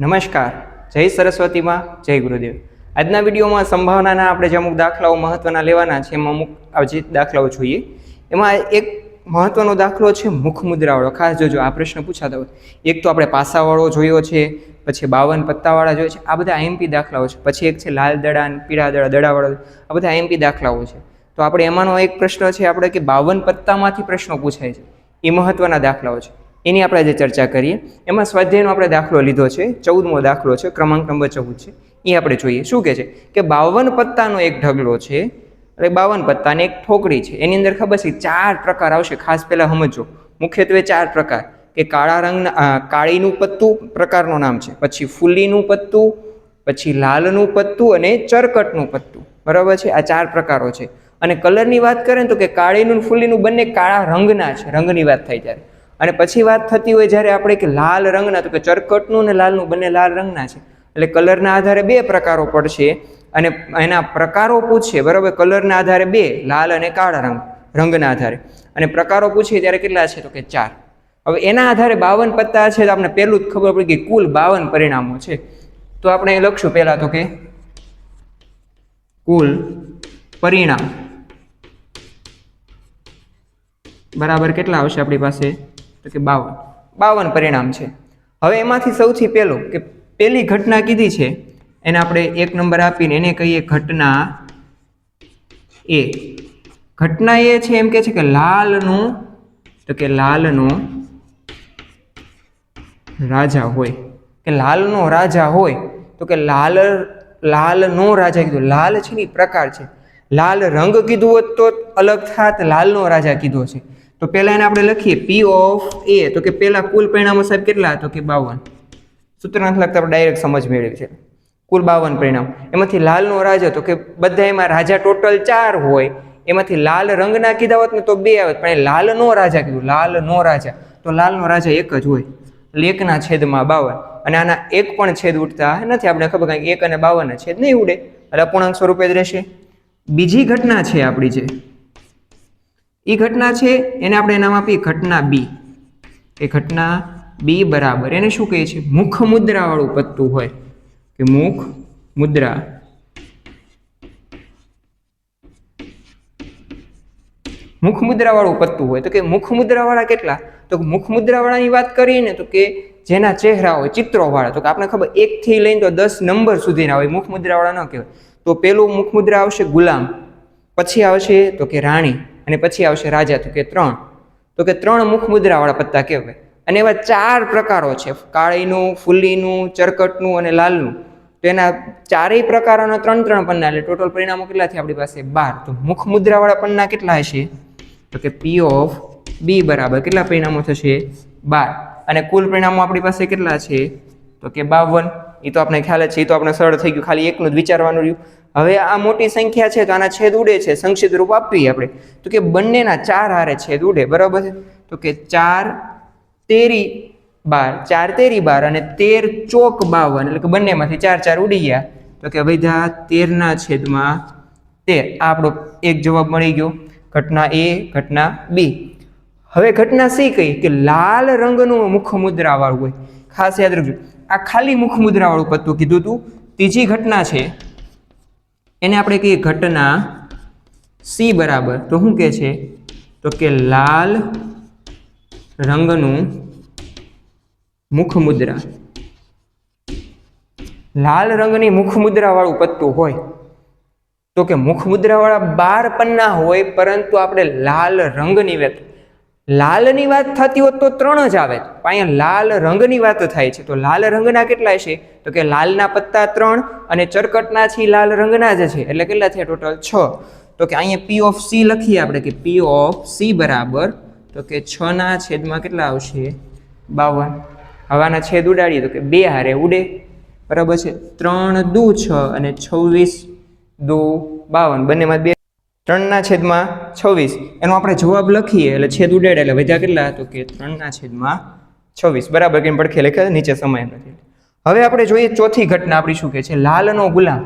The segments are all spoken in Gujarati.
નમસ્કાર, જય સરસ્વતી માં, જય ગુરુદેવ। આજના વિડીયોમાં સંભાવનાના આપણે જે અમુક દાખલાઓ મહત્વના લેવાના છે એમાં અમુક જે દાખલાઓ જોઈએ એમાં એક મહત્વનો દાખલો છે મુખ મુદ્રાવાળો। ખાસ જોજો, આ પ્રશ્ન પૂછાતા હોય। એક તો આપણે પાસાવાળો જોયો છે, પછી 52 પત્તાવાળા જોયો છે, આ બધા આઈએમપી દાખલાઓ છે। પછી એક છે લાલ દડા, પીળા દડા, દડાવાળો, આ બધા આઈએમપી દાખલાઓ છે। તો આપણે એમાંનો એક પ્રશ્ન છે આપણે કે 52 પત્તામાંથી પ્રશ્નો પૂછાય છે, એ મહત્વના દાખલાઓ છે, એની આપણે આજે ચર્ચા કરીએ। એમાં સ્વાધ્યાયનો આપણે દાખલો લીધો છે, 14મો દાખલો છે, ક્રમાંક નંબર 14 છે, એ આપણે જોઈએ। શું કહે છે કે 52 પત્તાનો એક ઢગલો છે, એટલે 52 પત્તાની એક ઠોકરી છે, એની અંદર ખબર છે 4 પ્રકાર આવશે। ખાસ પહેલા સમજો, મુખ્યત્વે 4 પ્રકાર કે કાળા રંગના કાળીનું પત્તું પ્રકારનું નામ છે, પછી ફૂલીનું પત્તું, પછી લાલનું પત્તું અને ચરકટનું પત્તું, બરાબર છે। આ 4 પ્રકારો છે। અને કલરની વાત કરીએ તો કે કાળીનું ફૂલીનું બંને કાળા રંગના છે, રંગની વાત થાય ત્યારે। અને પછી વાત થતી હોય જ્યારે આપણે કે લાલ રંગના, તો કે ચરકટનું અને લાલનું બંને લાલ રંગના છે, એટલે કલરના આધારે 2 પ્રકારો પડશે અને એના પ્રકારો પૂછે, બરાબર। કલરના આધારે 2, લાલ અને કાળા રંગના આધારે, અને પ્રકારો પૂછીએ ત્યારે કેટલા છે તો કે 4। હવે એના આધારે 52 પત્તા છે, તો આપણે પહેલું જ ખબર પડી કે કુલ 52 પરિણામો છે। તો આપણે એ લખશું પહેલા તો કે કુલ પરિણામ બરાબર કેટલા આવશે આપણી પાસે તો કે 52 પરિણામ છે। હવે એમાંથી સૌથી પહેલું કે પહેલી ઘટના કીધી છે એને આપણે 1 નંબર આપીને એને કહીએ ઘટના એ। ઘટના એ છે એમ કે છે કે લાલનું, તો કે લાલનો રાજા હોય, કે લાલનો રાજા હોય, તો કે લાલનો રાજા કીધું। લાલ છે ને પ્રકાર છે, લાલ રંગ કીધું હોત તો અલગ થાત, લાલનો રાજા કીધો છે। તો પહેલા એને આપણે લખીએ પી ઓફ એ, તો કે પહેલા કુલ પરિણામો સાહેબ કેટલા, તો કે 52। સૂત્ર નથી લખતા, આપણે ડાયરેક્ટ સમજ મેળવી છે। કુલ 52 પરિણામ, એમાંથી લાલનો રાજા, તો કે બધા એમાં રાજા ટોટલ 4 હોય, એમાંથી લાલ રંગના કીધા હોત ને તો 2 આવત, પણ લાલનો રાજા કીધું, લાલનો રાજા, તો લાલનો રાજા એક જ હોય, એટલે 1/52। અને આના એક પણ છેદ ઉડતા નથી, આપણે ખબર કાંઈ 1 અને 52 છેદ નહીં ઉડે, એટલે અપૂર્ણાંક સ્વરૂપે જ રહેશે। બીજી ઘટના છે આપણી જે એ ઘટના છે એને આપણે નામ આપીએ ઘટના બી, એ ઘટના બી બરાબર એને શું કહે છે, મુખ મુદ્રા વાળું પત્તું હોય, કે મુખ મુદ્રા, મુખ મુદ્રા વાળું પત્તું હોય, તો કે મુખ મુદ્રા વાળા કેટલા, તો મુખ મુદ્રા વાળાની વાત કરીએ ને તો કે જેના ચહેરા હોય ચિત્રો વાળા, તો કે આપણે ખબર 1 થી લઈને તો 10 નંબર સુધીના હોય, મુખ મુદ્રા વાળા ન કહેવાય। તો પેલું મુખ મુદ્રા આવશે ગુલામ, પછી આવશે તો કે રાણી, અને પછી આવશે રાજા, તો કે 3, તો કે 3 મુખ મુદ્રા વાળા પત્તા કહેવાય। અને એવા 4 પ્રકારો છે, કાળીનું, ફૂલીનું, ચરકટનું અને લાલનું, તો એના 4 પ્રકારોના 3 પન્ના, એટલે ટોટલ પરિણામો કેટલા છે આપણી પાસે 12। તો મુખ મુદ્રા વાળા પન્ના કેટલા હશે, તો કે પી ઓફ બી બરાબર કેટલા પરિણામો થશે 12। અને કુલ પરિણામો આપણી પાસે કેટલા છે તો કે 52। એ તો આપણે ખ્યાલ જ છે, એ તો આપણે સરળ થઈ ગયું, ખાલી એકનું જ વિચારવાનું રહ્યું। હવે આ મોટી સંખ્યા છે તો આના છેદ ઉડે છે, સંક્ષિપ્ત રૂપ આપીએ આપણે તો કે બંનેના 4 હારે છેદ ઉડે, બરાબર છે। તો કે 4 તેરી 12, 4 તેરી 12 અને 13 ચોક 52, એટલે કે બંનેમાંથી 4 ઉડી ગયા, તો કે વધ્યા 13/13। આ આપણો એક જવાબ મળી ગયો, ઘટના એ, ઘટના બી। હવે ઘટના સી કઈ કે લાલ રંગનું મુખ મુદ્રા વાળું હોય, ખાસ યાદ રાખજો, આ ખાલી મુખ મુદ્રા વાળું પત્તું કીધું હતું। ત્રીજી ઘટના છે એને આપણે કહીએ ઘટના સી બરાબર, તો શું કે છે તો કે લાલ રંગનું મુખ મુદ્રા, લાલ રંગની મુખ મુદ્રા વાળું પત્તું હોય, તો કે મુખ મુદ્રા વાળા 12 પન્ના હોય, પરંતુ આપણે લાલ રંગની વાત, લાલની વાત થતી હોત તો 3 જ આવે, પણ અહીંયા લાલ રંગની વાત થાય છે, તો લાલ રંગના કેટલા છે તો કે લાલના પત્તા 3 અને ચરકટના છે લાલ રંગના જ છે, એટલે કેટલા થયા ટોટલ 6। તો કે અહીંયા પી ઓફ સી લખીએ આપણે કે પી ઓફ સી બરાબર, તો કે 6/માં કેટલા આવશે 52। હવાના છેદ ઉડાડીએ તો કે 2 હારે ઉડે, બરાબર છે। 3 દુ 6 અને 26 દુ 52, બંનેમાં 2, 3/26 એનો આપણે જવાબ લખીએ એટલે છેદ ઉડાડે એટલે વધ્યા કેટલા, તો કે 3/26 બરાબર, કેમ પડખે લખ્યા નીચે સમય નથી। હવે આપણે જોઈએ ચોથી ઘટના આપણી શું કે છે, લાલનો ગુલામ,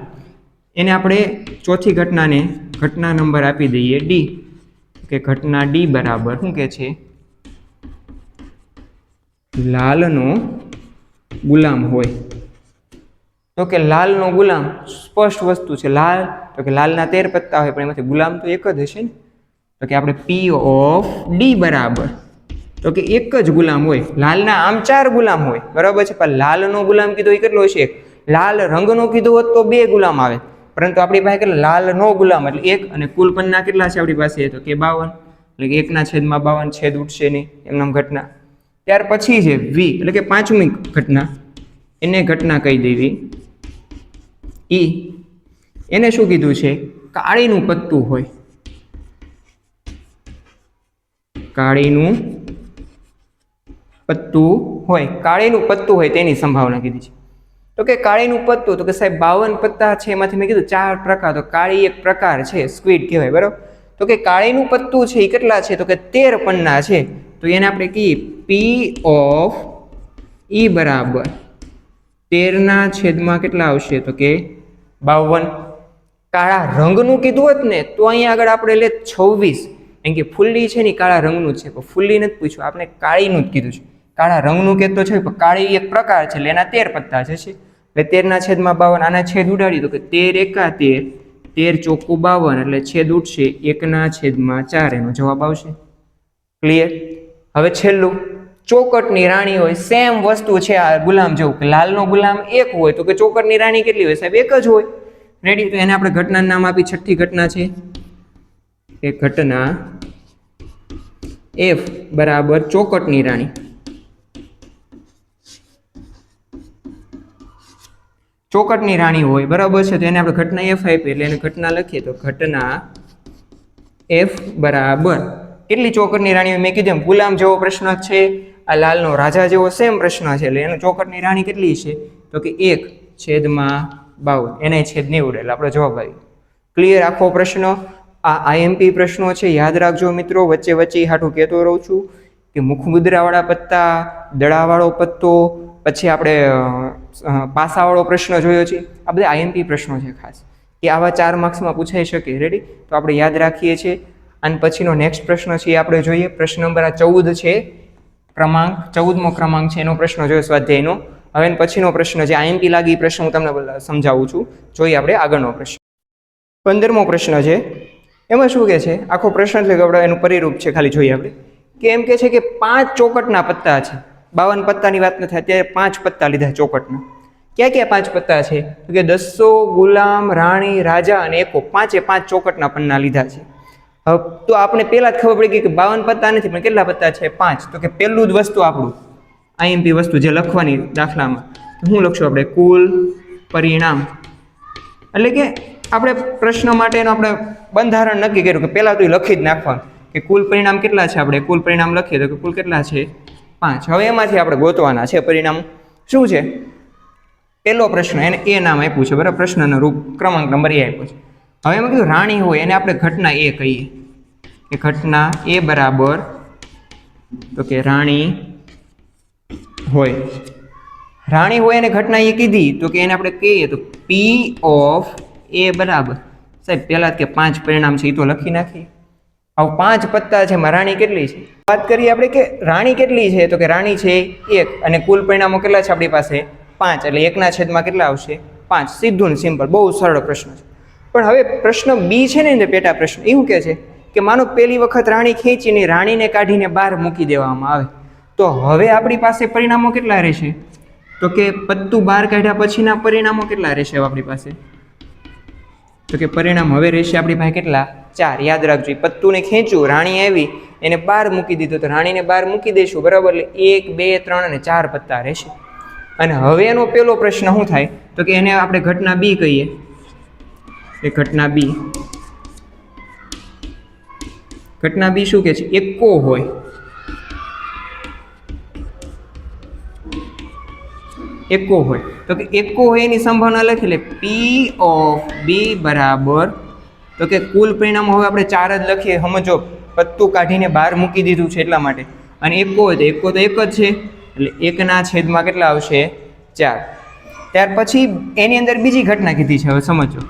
એને આપણે ચોથી ઘટનાને ઘટના નંબર આપી દઈએ ડી, કે ઘટના ડી બરાબર શું કે છે, લાલનો ગુલામ હોય, તો કે લાલનો ગુલામ સ્પષ્ટ વસ્તુ છે. લાલ તો કે લાલના 13 પત્તા હોય, પણ એમાંથી ગુલામ તો એક જ હશે ને. તો કે આપણે P ઓફ D બરાબર તો કે એક જ ગુલામ હોય. લાલના આમ 4 ગુલામ હોય, બરાબર છે, પણ લાલનો ગુલામ કીધો એ કેટલો છે? લાલ રંગનો કીધો હોત તો 2 ગુલામ આવે, પરંતુ આપણી પાસે કેટલા લાલનો ગુલામ એટલે 1, અને કુલ પન્ના કેટલા છે આપણી પાસે? તો કે 52, એટલે કે 1/52 છેદ ઉઠશે નહીં, એમનામ ઘટના. ત્યાર પછી છે V એટલે કે 5મી ઘટના, એને ઘટના કહી દેવી. E એને શું કીધું છે? કાળીનું પત્તું હોય, કાળીનું પત્તું હોય, કાળીનું પત્તું હોય તેની સંભાવના કીધી છે. તો કે કાળીનું પત્તું, તો કે સાહેબ 52 પત્તા છે, એમાંથી મેં કીધું 4 પ્રકાર, તો કાળી એક પ્રકાર છે, સ્ક્વિડ કહેવાય, બરાબર. તો કે કાળીનું પત્તું છે એ કેટલા છે? તો કે 13 પન્ના છે. તો એને આપણે કહીએ P ઓફ E બરાબર 13/, કેટલા આવશે? તો કે 52. કાળા રંગનું કીધું હોત ને તો અહીંયા આગળ આપણે લે 26, એમ કે ફુલ્લી છે ને કાળા રંગનું છે, પણ ફુલ્લી નથી પૂછ્યું, આપણે કાળીનું જ કીધું છે. કાળા રંગનું કહેતો છે, પણ કાળી એક પ્રકાર છે, એટલે એના 13 પત્તા છે. એટલે 13/52, આના છેદ ઉડાડી તો કે 13 એકા 13, 13 ચોખ્ખું 52, એટલે છેદ ઉઠશે 1/4, એનો જવાબ આવશે. ક્લિયર? હવે છેલ્લું, ચોકટની રાણી હોય, સેમ વસ્તુ છે આ ગુલામ જેવું, કે લાલનો ગુલામ 1 હોય તો કે ચોકટની રાણી કેટલી હોય? સાહેબ 1 જ હોય. રેડી? તો એને આપણે ઘટનાનું નામ આપી, છઠ્ઠી ઘટના છે એ ઘટના F બરાબર ચોકટની રાણી. ચોકટની રાણી હોય, બરાબર છે, તો એને આપણે ઘટના F આપી, એટલે એને ઘટના લખીએ તો ઘટના F બરાબર કેટલી ચોકટની રાણી હોય? મેં કીધું એમ ગુલામ જેવો પ્રશ્ન છે, આ લાલનો રાજા જેવો સેમ પ્રશ્ન છે, એટલે એનો ચોકટની રાણી કેટલી છે? તો કે 1/52, એને છેદ નહીં ઉડે, એટલે આપણો જવાબ આવી. ક્લિયર? આખો પ્રશ્ન આ IMP પ્રશ્નો છે, યાદ રાખજો મિત્રો. વચ્ચે વચ્ચે હાટું કહેતો રહું છું કે મુખમુદ્રાવાળા પત્તા, દડાવાળો પત્તો, પછી આપણે પાસાવાળો પ્રશ્ન જોયો છે, આ બધા IMP પ્રશ્નો છે ખાસ, કે આવા 4 માર્ક્સમાં પૂછાઈ શકે. રેડી? તો આપણે યાદ રાખીએ છીએ. અને પછીનો નેક્સ્ટ પ્રશ્ન છે એ આપણે જોઈએ. પ્રશ્ન નંબર 14 છે, ક્રમાંક 14મો ક્રમાંક છે, એનો પ્રશ્ન જોયો સ્વાધ્યાયનો. હવે પછીનો પ્રશ્ન જે IMP લાગી પ્રશ્ન હું તમને સમજાવું છું. જોઈએ આપણે આગળનો પ્રશ્ન. 15મો પ્રશ્ન છે. એમાં શું કહે છે? આખો પ્રશ્ન છે કે આપણે એનું પરિરૂપ છે, ખાલી જોઈએ આપણે. કે એમ કે છે કે 5 ચોકટના પત્તા છે. 52 પત્તાની વાત નથી, અત્યારે 5 પત્તા લીધા ચોકટના. ક્યાં ક્યાં 5 પત્તા છે? તો કે દસ્સો, ગુલામ, રાણી, રાજા અને એકો, 5 ચોકટના પન્ના લીધા છે. હવે તો આપણે પહેલા જ ખબર પડી ગઈ કે 52 પત્તા નથી, પણ કેટલા પત્તા છે? 5. તો કે પહેલું જ વસ્તુ આપણું IMP વસ્તુ જે લખવાની દાખલામાં, શું લખશું આપણે? કુલ પરિણામ. એટલે કે આપણે પ્રશ્ન માટેનું આપણે બંધારણ નક્કી કર્યું કે પહેલાં તો એ લખી જ નાખવાનું કે કુલ પરિણામ કેટલા છે. આપણે કુલ પરિણામ લખીએ તો કે કુલ કેટલા છે? 5. હવે એમાંથી આપણે ગોતવાના છે પરિણામ. શું છે? પહેલો પ્રશ્ન એને એ નામ આપ્યું છે, બરાબર? પ્રશ્નનો રૂપ ક્રમાંક નંબર એ આપ્યો છે. હવે એમાં કીધું રાણી હોય, એને આપણે ઘટના એ કહીએ કે ઘટના એ બરાબર તો કે રાણી હોય. રાણી હોય અને ઘટના એ કીધી તો કે એને આપણે કહીએ તો P ઓફ A બરાબર, સાહેબ પહેલા કે 5 પરિણામ છે એ તો લખી નાખીએ. હવે 5 પત્તા છે, રાણી કેટલી છે? વાત કરીએ આપણે કે રાણી કેટલી છે, તો કે રાણી છે 1, અને કુલ પરિણામો કેટલા છે આપણી પાસે? 5, એટલે 1/, કેટલા આવશે? 5. સીધું ને સિમ્પલ, બહુ સરળ પ્રશ્ન છે. પણ હવે પ્રશ્ન બી છે ને પેટા પ્રશ્ન, એવું કહે છે કે માનો પહેલી વખત રાણી ખેંચીને રાણીને કાઢીને બહાર મૂકી દેવામાં આવે, તો હવે આપણી પાસે પરિણામો કેટલા રહેશે? તો કે પત્તું બહાર કાઢ્યા પછીના પરિણામો કેટલા રહેશે આપણી પાસે? તો કે પરિણામ હવે રહેશે આપણી પાસે કેટલા? 4. યાદ રાખજો, પત્તુને ખેંચ્યું, રાણી આવી, એને બહાર મૂકી દીધું, તો રાણીને બહાર મૂકી દઈશું, બરાબર? એટલે 1, 2, 3 અને 4 પત્તા રહેશે. અને હવે એનો પહેલો પ્રશ્ન શું થાય? તો કે એને આપણે ઘટના બી કહીએ. એ ઘટના બી, ઘટના બી શું કે છે? એકો હોય. એકો હોય તો કે એકો હોય એની સંભાવના લખી લે P ઓફ B બરાબર, તો કે કુલ પરિણામો હવે આપણે 4 જ લખીએ. સમજો, પત્તું કાઢીને બહાર મૂકી દીધું છે એટલા માટે. અને એકો હોય તો એકો તો એક જ છે, એટલે 1/, કેટલા આવશે? 4. ત્યાર પછી એની અંદર બીજી ઘટના કીધી છે. હવે સમજો,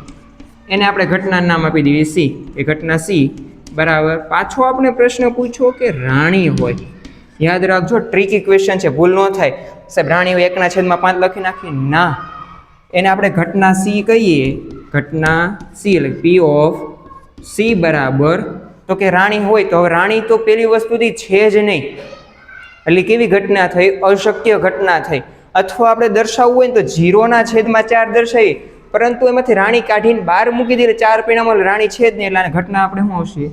એને આપણે ઘટનાનું નામ આપી દઈએ C. એ ઘટના C બરાબર. પાછો આપણે પ્રશ્ન પૂછો કે રાણી હોય. યાદ રાખજો, ટ્રિકી ક્વેશ્ચન છે, ભૂલ ન થાય. સાહેબ રાણી હોય 1/5 લખી નાખી? ના, એને આપણે ઘટના સી કહીએ. ઘટના સી એટલે પી ઓફ સી બરાબર તો કે રાણી હોય તો હવે રાણી તો પેલી વસ્તુથી છે જ નહીં, એટલે કેવી ઘટના થઈ? અશક્ય ઘટના થઈ. અથવા આપણે દર્શાવવું હોય ને તો 0/4 દર્શાવીએ, પરંતુ એમાંથી રાણી કાઢીને બહાર મૂકી દઈએ 4 પરિણામો રાણી છે જ નહીં, એટલે આને ઘટના આપણે શું આવશે?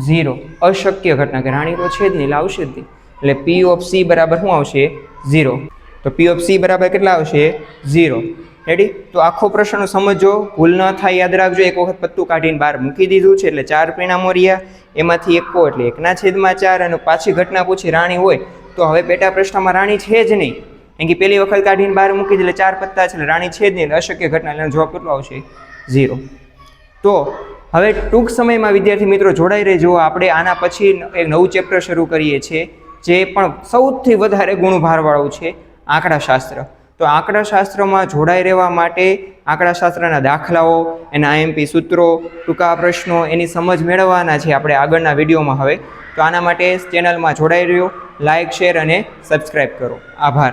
0. અશક્ય ઘટના કે રાણી તો છે જ નહીં એટલે આવશે જ નહીં. એટલે પી ઓફ સી બરાબર શું આવશે? 0. તો પી ઓફ સી બરાબર કેટલા આવશે? 0. રેડી? તો આખો પ્રશ્ન સમજો, ભૂલ ન થાય યાદ રાખજો. એક વખત પત્તું કાઢીને બહાર મૂકી દીધું છે એટલે 4 પરિણામો રહ્યા, એમાંથી એકો એટલે 1/4 અને પાછી ઘટના પૂછી રાણી હોય તો હવે પેટા પ્રશ્નમાં રાણી છે જ નહીં, કેમ કે પહેલી વખત કાઢીને બહાર મૂકી દીધી એટલે 4 પત્તા છે એટલે રાણી છે જ નહીં, એટલે અશક્ય ઘટના, એટલે જવાબ કેટલો આવશે? 0. તો હવે ટૂંક સમયમાં વિદ્યાર્થી મિત્રો જોડાઈ રહેજો. આપણે આના પછી એક નવું ચેપ્ટર શરૂ કરીએ છીએ જે પણ સૌથી વધારે ગુણભારવાળું છે, આંકડાશાસ્ત્ર. તો આંકડાશાસ્ત્રમાં જોડાઈ રહેવા માટે આંકડાશાસ્ત્રના દાખલાઓ, એના આઈએમપી સૂત્રો, ટૂંકા પ્રશ્નો, એની સમજ મેળવવાના છે આપણે આગળના વિડીયોમાં હવે. તો આના માટે ચેનલમાં જોડાઈ રહ્યો, લાઇક, શેર અને સબસ્ક્રાઈબ કરો. આભાર.